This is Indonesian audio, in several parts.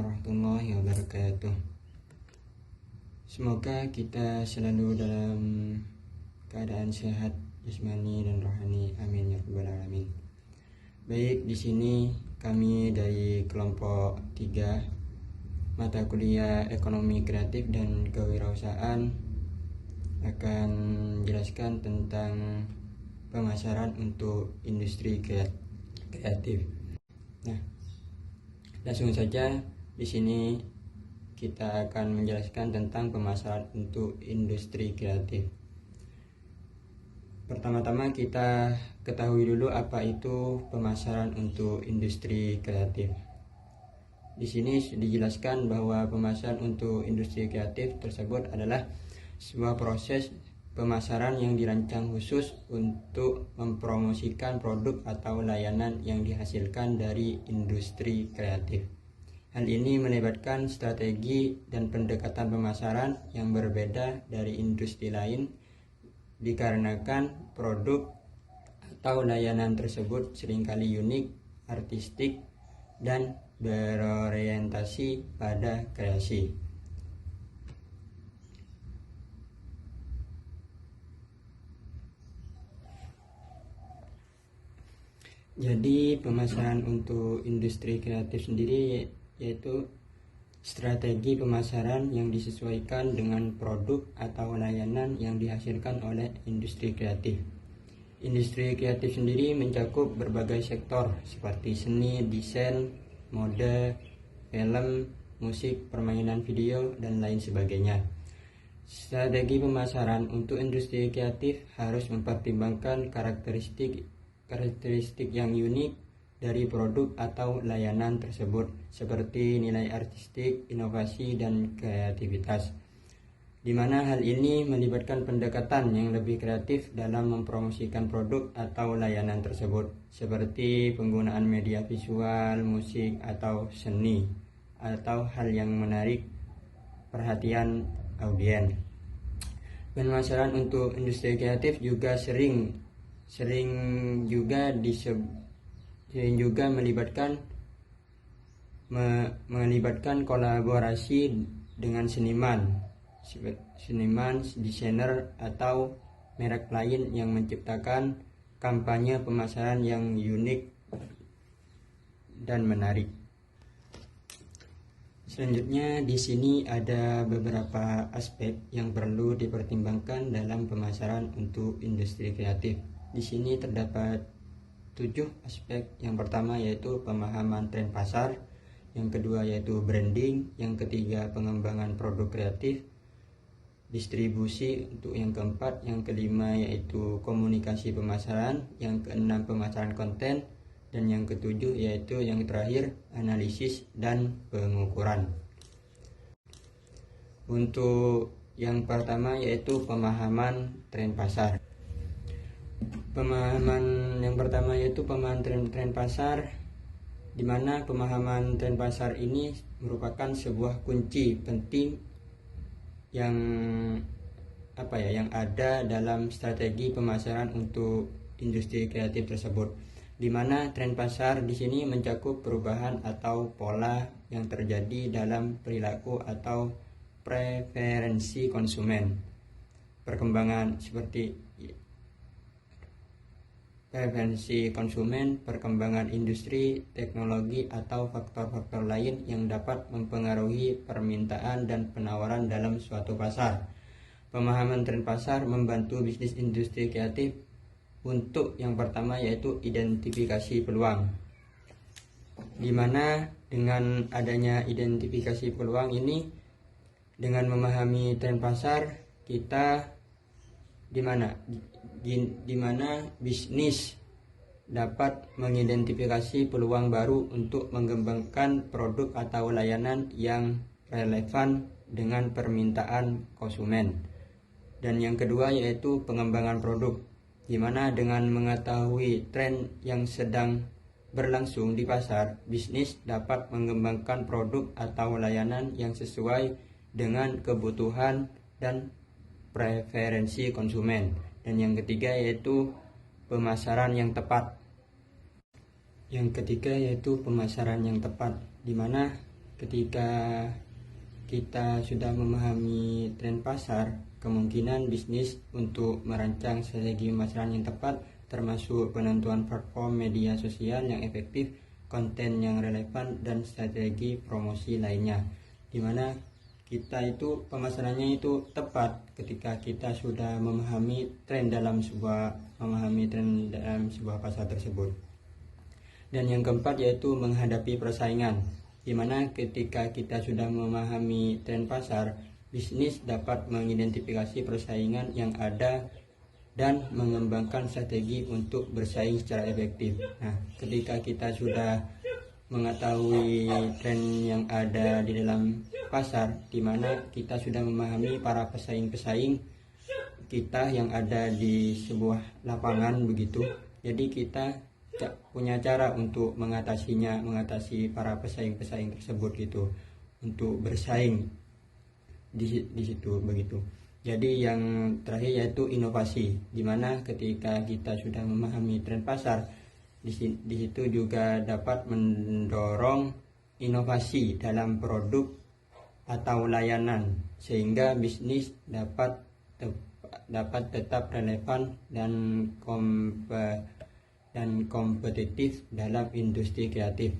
warahmatullahi wabarakatuh. Semoga kita selalu dalam keadaan sehat jasmani dan rohani. Amin ya rabbal alamin. Baik, di sini kami dari kelompok 3 mata kuliah Ekonomi Kreatif dan Kewirausahaan akan menjelaskan tentang pemasaran untuk industri kreatif. Nah, langsung saja di sini kita akan menjelaskan tentang pemasaran untuk industri kreatif. Pertama-tama kita ketahui dulu apa itu pemasaran untuk industri kreatif. Di sini dijelaskan bahwa pemasaran untuk industri kreatif tersebut adalah sebuah proses pemasaran yang dirancang khusus untuk mempromosikan produk atau layanan yang dihasilkan dari industri kreatif. Hal ini melibatkan strategi dan pendekatan pemasaran yang berbeda dari industri lain dikarenakan produk atau layanan tersebut seringkali unik, artistik, dan berorientasi pada kreasi. Jadi pemasaran untuk industri kreatif sendiri yaitu strategi pemasaran yang disesuaikan dengan produk atau layanan yang dihasilkan oleh industri kreatif. Industri kreatif sendiri mencakup berbagai sektor seperti seni, desain, mode, film, musik, permainan video, dan lain sebagainya. Strategi pemasaran untuk industri kreatif harus mempertimbangkan karakteristik yang unik dari produk atau layanan tersebut, seperti nilai artistik, inovasi, dan kreativitas, di mana hal ini melibatkan pendekatan yang lebih kreatif dalam mempromosikan produk atau layanan tersebut, seperti penggunaan media visual, musik, atau seni, atau hal yang menarik perhatian audiens. Pemasaran untuk industri kreatif juga sering juga melibatkan kolaborasi dengan seniman, desainer, atau merek lain yang menciptakan kampanye pemasaran yang unik dan menarik. Selanjutnya di sini ada beberapa aspek yang perlu dipertimbangkan dalam pemasaran untuk industri kreatif. Di sini terdapat 7 aspek. Yang pertama yaitu pemahaman tren pasar, yang kedua yaitu branding, yang ketiga pengembangan produk kreatif, distribusi untuk yang keempat, yang kelima yaitu komunikasi pemasaran, yang keenam pemasaran konten, dan yang ketujuh yaitu yang terakhir analisis dan pengukuran. Untuk yang pertama yaitu pemahaman tren pasar. Pemahaman yang pertama yaitu pemahaman tren pasar, di mana pemahaman tren pasar ini merupakan sebuah kunci penting yang ada dalam strategi pemasaran untuk industri kreatif tersebut, di mana tren pasar di sini mencakup perubahan atau pola yang terjadi dalam perilaku atau preferensi konsumen, perkembangan industri, teknologi, atau faktor-faktor lain yang dapat mempengaruhi permintaan dan penawaran dalam suatu pasar. Pemahaman tren pasar membantu bisnis industri kreatif untuk yang pertama yaitu identifikasi peluang, di mana dengan adanya identifikasi peluang ini, dengan memahami tren pasar kita di mana bisnis dapat mengidentifikasi peluang baru untuk mengembangkan produk atau layanan yang relevan dengan permintaan konsumen. Dan yang kedua yaitu pengembangan produk, di mana dengan mengetahui tren yang sedang berlangsung di pasar, bisnis dapat mengembangkan produk atau layanan yang sesuai dengan kebutuhan dan preferensi konsumen. Dan yang ketiga yaitu pemasaran yang tepat. Yang ketiga yaitu pemasaran yang tepat, di mana Ketika kita sudah memahami tren pasar, kemungkinan bisnis untuk merancang strategi pemasaran yang tepat, termasuk penentuan platform media sosial yang efektif, konten yang relevan, dan strategi promosi lainnya, dimana kita itu pemasarannya itu tepat ketika kita sudah memahami tren dalam sebuah pasar tersebut. Dan yang keempat yaitu menghadapi persaingan, dimana ketika kita sudah memahami tren pasar, bisnis dapat mengidentifikasi persaingan yang ada dan mengembangkan strategi untuk bersaing secara efektif. Nah, ketika kita sudah mengetahui tren yang ada di dalam pasar, di mana kita sudah memahami para pesaing-pesaing kita yang ada di sebuah lapangan begitu. Jadi kita punya cara untuk mengatasi para pesaing-pesaing tersebut gitu, untuk bersaing di situ begitu. Jadi yang terakhir yaitu inovasi, di mana ketika kita sudah memahami tren pasar, di situ juga dapat mendorong inovasi dalam produk atau layanan, sehingga bisnis dapat tetap relevan dan kompetitif dalam industri kreatif.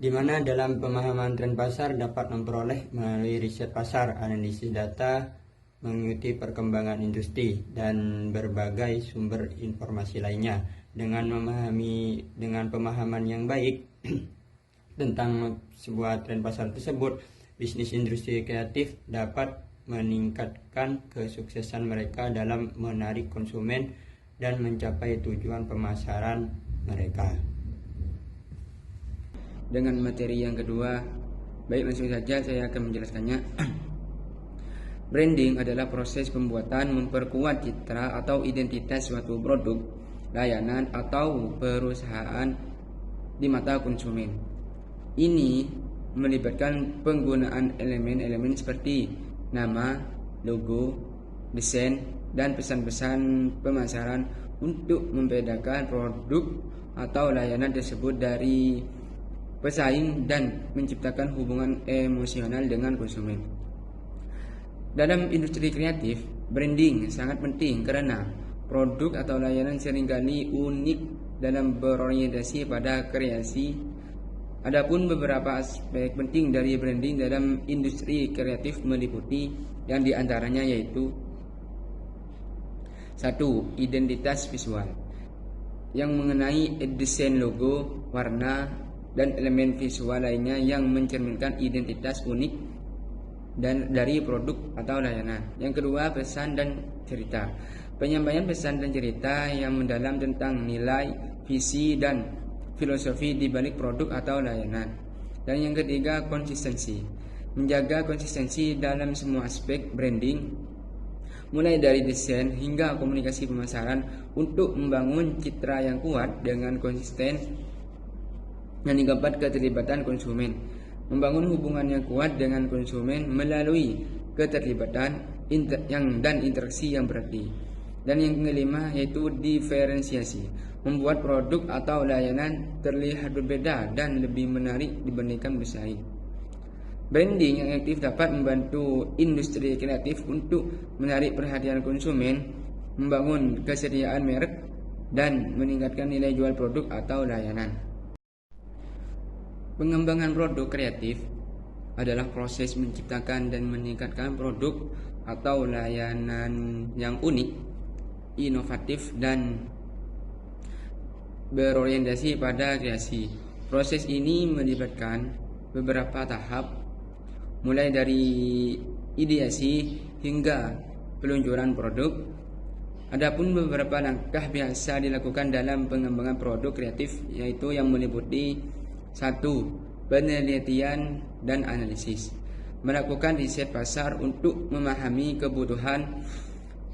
Di mana dalam pemahaman tren pasar dapat memperoleh melalui riset pasar, analisis data, mengikuti perkembangan industri, dan berbagai sumber informasi lainnya. Dengan pemahaman yang baik tentang sebuah tren pasar tersebut, bisnis industri kreatif dapat meningkatkan kesuksesan mereka dalam menarik konsumen dan mencapai tujuan pemasaran mereka. Dengan materi yang kedua, baik langsung saja saya akan menjelaskannya. Branding adalah proses pembuatan memperkuat citra atau identitas suatu produk, layanan, atau perusahaan di mata konsumen. Ini melibatkan penggunaan elemen-elemen seperti nama, logo, desain, dan pesan-pesan pemasaran untuk membedakan produk atau layanan tersebut dari pesaing dan menciptakan hubungan emosional dengan konsumen. Dalam industri kreatif, branding sangat penting karena produk atau layanan seringkali unik dalam berorientasi pada kreasi. Adapun beberapa aspek penting dari branding dalam industri kreatif meliputi yang diantaranya yaitu 1. Identitas visual, yang mengenai desain logo, warna, dan elemen visual lainnya yang mencerminkan identitas unik dan dari produk atau layanan. Yang kedua, pesan dan cerita, penyampaian pesan dan cerita yang mendalam tentang nilai, visi, dan filosofi di balik produk atau layanan. Dan yang ketiga, konsistensi, menjaga konsistensi dalam semua aspek branding, mulai dari desain hingga komunikasi pemasaran untuk membangun citra yang kuat dengan konsisten yang dapat keterlibatan konsumen, membangun hubungan yang kuat dengan konsumen melalui keterlibatan dan interaksi yang berarti. Dan yang kelima yaitu diferensiasi, membuat produk atau layanan terlihat berbeda dan lebih menarik dibandingkan bersaing. Branding yang aktif dapat membantu industri kreatif untuk menarik perhatian konsumen, membangun kesediaan merek, dan meningkatkan nilai jual produk atau layanan. Pengembangan produk kreatif adalah proses menciptakan dan meningkatkan produk atau layanan yang unik, inovatif, dan berorientasi pada kreasi. Proses ini melibatkan beberapa tahap, mulai dari ideasi hingga peluncuran produk. Adapun beberapa langkah biasa dilakukan dalam pengembangan produk kreatif yaitu yang meliputi 1. Penelitian dan analisis, melakukan riset pasar untuk memahami kebutuhan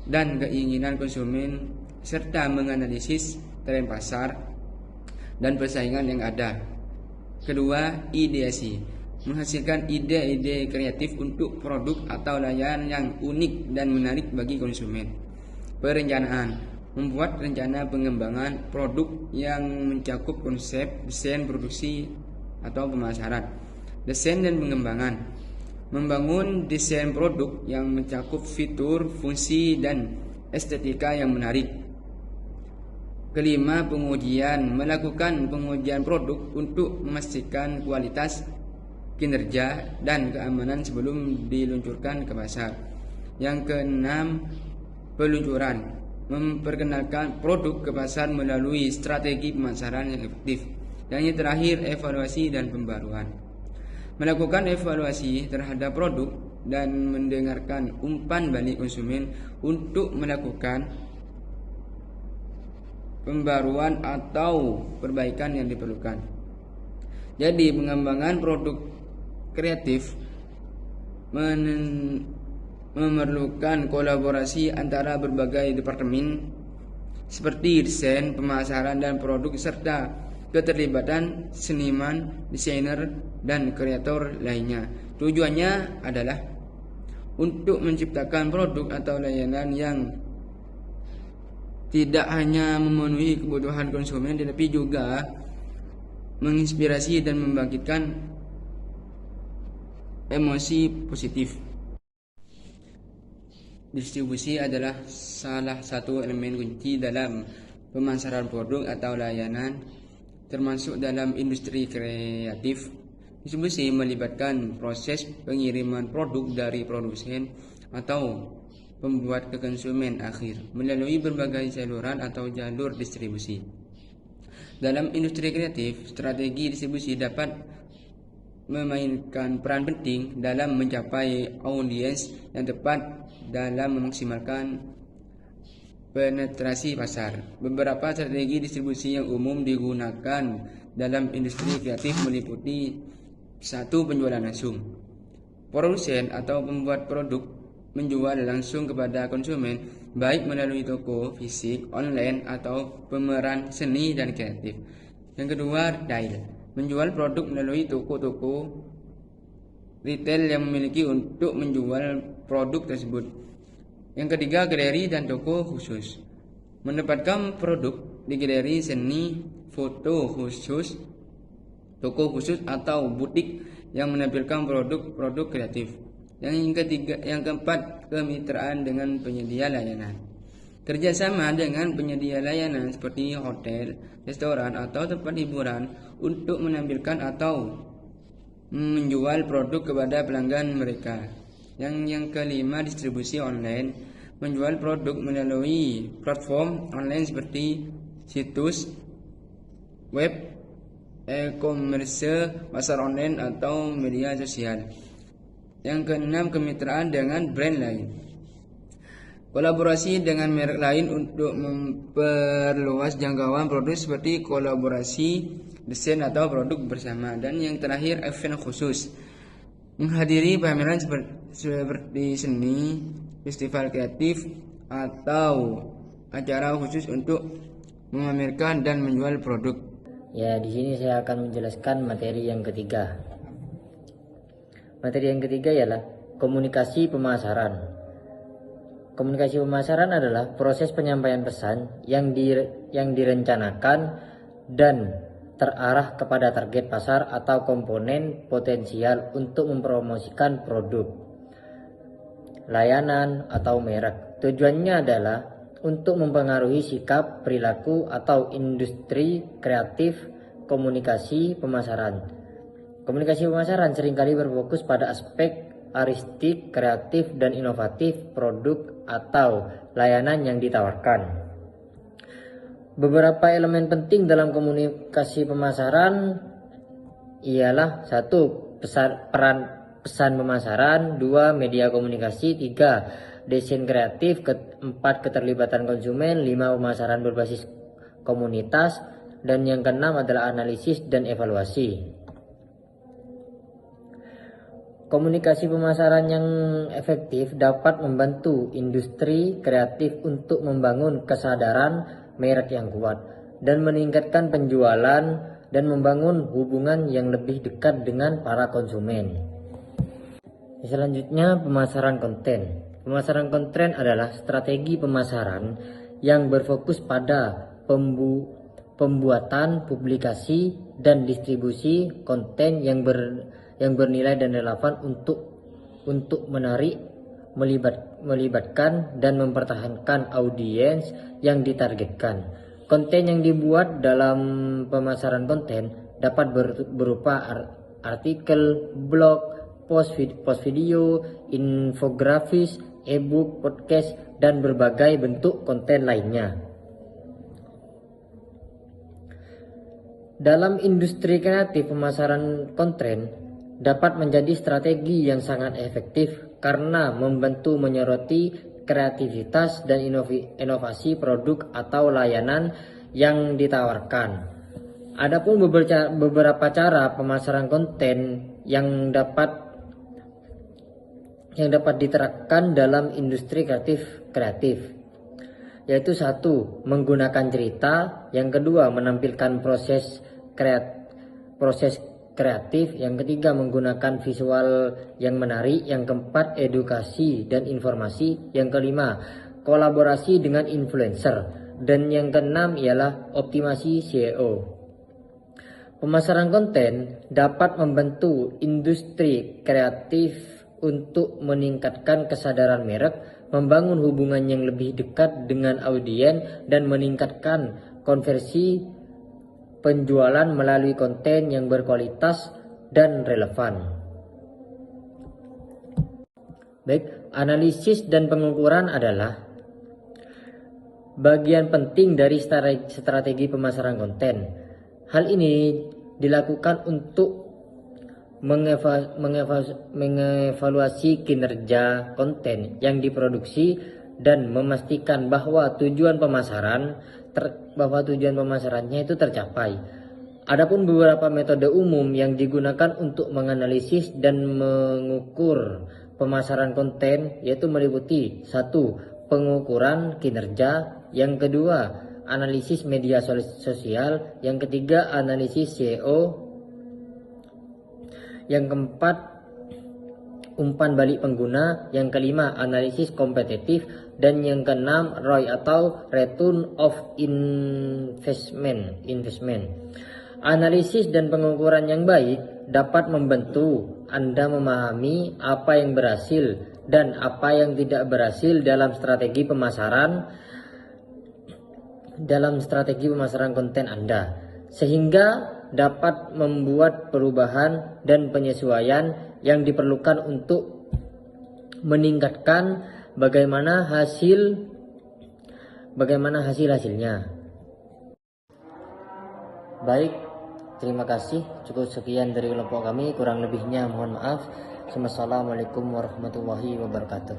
dan keinginan konsumen serta menganalisis tren pasar dan persaingan yang ada. Kedua, ideasi, menghasilkan ide-ide kreatif untuk produk atau layanan yang unik dan menarik bagi konsumen. Perencanaan, membuat rencana pengembangan produk yang mencakup konsep, desain, produksi, atau pemasaran. desain dan pengembangan. Membangun desain produk yang mencakup fitur, fungsi, dan estetika yang menarik. Kelima, pengujian. Melakukan pengujian produk untuk memastikan kualitas, kinerja, dan keamanan sebelum diluncurkan ke pasar. Yang keenam, peluncuran. Memperkenalkan produk ke pasar melalui strategi pemasaran yang efektif. Dan yang terakhir, evaluasi dan pembaruan. Melakukan evaluasi terhadap produk dan mendengarkan umpan balik konsumen untuk melakukan pembaruan atau perbaikan yang diperlukan. Jadi pengembangan produk kreatif memerlukan kolaborasi antara berbagai departemen seperti desain, pemasaran, dan produk serta keterlibatan seniman, desainer, dan kreator lainnya. Tujuannya adalah untuk menciptakan produk atau layanan yang tidak hanya memenuhi kebutuhan konsumen tetapi juga menginspirasi dan membangkitkan emosi positif. Distribusi adalah salah satu elemen kunci dalam pemasaran produk atau layanan, termasuk dalam industri kreatif. Distribusi melibatkan proses pengiriman produk dari produsen atau pembuat ke konsumen akhir melalui berbagai saluran atau jalur distribusi. Dalam industri kreatif, strategi distribusi dapat memainkan peran penting dalam mencapai audiens yang tepat dalam memaksimalkan penetrasi pasar. Beberapa strategi distribusi yang umum digunakan dalam industri kreatif meliputi: 1. Penjualan langsung. Produsen atau pembuat produk menjual langsung kepada konsumen, baik melalui toko fisik, online, atau pemeran seni dan kreatif. Yang kedua, retail. Menjual produk melalui toko-toko retail yang memiliki untuk menjual produk tersebut. Yang ketiga, galeri dan toko khusus. Mendapatkan produk di galeri seni, foto khusus, toko khusus, atau butik yang menampilkan produk-produk kreatif. Yang keempat, kemitraan dengan penyedia layanan. Kerjasama dengan penyedia layanan seperti hotel, restoran, atau tempat hiburan untuk menampilkan atau menjual produk kepada pelanggan mereka. Yang kelima, distribusi online. Menjual produk melalui platform online seperti situs web, e-commerce, pasar online, atau media sosial. Yang keenam, kemitraan dengan brand lain. Kolaborasi dengan merek lain untuk memperluas jangkauan produk seperti kolaborasi desain atau produk bersama. Dan yang terakhir, event khusus. Menghadiri pameran seperti seni, festival kreatif, atau acara khusus untuk memamerkan dan menjual produk. Ya, di sini saya akan menjelaskan materi yang ketiga. Materi yang ketiga ialah komunikasi pemasaran. Komunikasi pemasaran adalah proses penyampaian pesan yang direncanakan dan terarah kepada target pasar atau komponen potensial untuk mempromosikan produk, layanan, atau merek. Tujuannya adalah untuk mempengaruhi sikap, perilaku, atau industri kreatif komunikasi pemasaran. Komunikasi pemasaran seringkali berfokus pada aspek artistik, kreatif, dan inovatif produk atau layanan yang ditawarkan. Beberapa elemen penting dalam komunikasi pemasaran ialah: 1. Pesan pemasaran, 2. Media komunikasi, 3. Desain kreatif, 4. Keterlibatan konsumen, 5. Pemasaran berbasis komunitas, dan yang keenam adalah analisis dan evaluasi. Komunikasi pemasaran yang efektif dapat membantu industri kreatif untuk membangun kesadaran merek yang kuat dan meningkatkan penjualan dan membangun hubungan yang lebih dekat dengan para konsumen. Selanjutnya, pemasaran konten. Pemasaran konten adalah strategi pemasaran yang berfokus pada pembuatan, publikasi, dan distribusi konten yang bernilai dan relevan untuk menarik, melibatkan dan mempertahankan audiens yang ditargetkan. Konten yang dibuat dalam pemasaran konten dapat berupa artikel, blog, post video, infografis, e-book, podcast, dan berbagai bentuk konten lainnya. Dalam industri kreatif, pemasaran konten dapat menjadi strategi yang sangat efektif karena membantu menyoroti kreativitas dan inovasi produk atau layanan yang ditawarkan. Adapun beberapa cara pemasaran konten yang dapat diterapkan dalam industri kreatif, yaitu 1. Menggunakan cerita, yang kedua menampilkan proses kreatif, yang ketiga menggunakan visual yang menarik, yang keempat edukasi dan informasi, yang kelima kolaborasi dengan influencer, dan yang keenam ialah optimasi SEO. Pemasaran konten dapat membantu industri kreatif untuk meningkatkan kesadaran merek, membangun hubungan yang lebih dekat dengan audiens, dan meningkatkan konversi penjualan melalui konten yang berkualitas dan relevan. Baik, analisis dan pengukuran adalah bagian penting dari strategi pemasaran konten. Hal ini dilakukan untuk mengevaluasi kinerja konten yang diproduksi dan memastikan bahwa tujuan pemasarannya itu tercapai. Adapun beberapa metode umum yang digunakan untuk menganalisis dan mengukur pemasaran konten yaitu meliputi 1. Pengukuran kinerja, yang kedua analisis media sosial, yang ketiga analisis SEO, yang keempat umpan balik pengguna, yang kelima analisis kompetitif, dan yang keenam ROI atau return of investment. Analisis dan pengukuran yang baik dapat membantu Anda memahami apa yang berhasil dan apa yang tidak berhasil dalam strategi pemasaran konten Anda, sehingga dapat membuat perubahan dan penyesuaian yang diperlukan untuk meningkatkan bagaimana hasilnya. Baik, terima kasih. Cukup sekian dari kelompok kami, kurang lebihnya mohon maaf. Wassalamualaikum warahmatullahi wabarakatuh.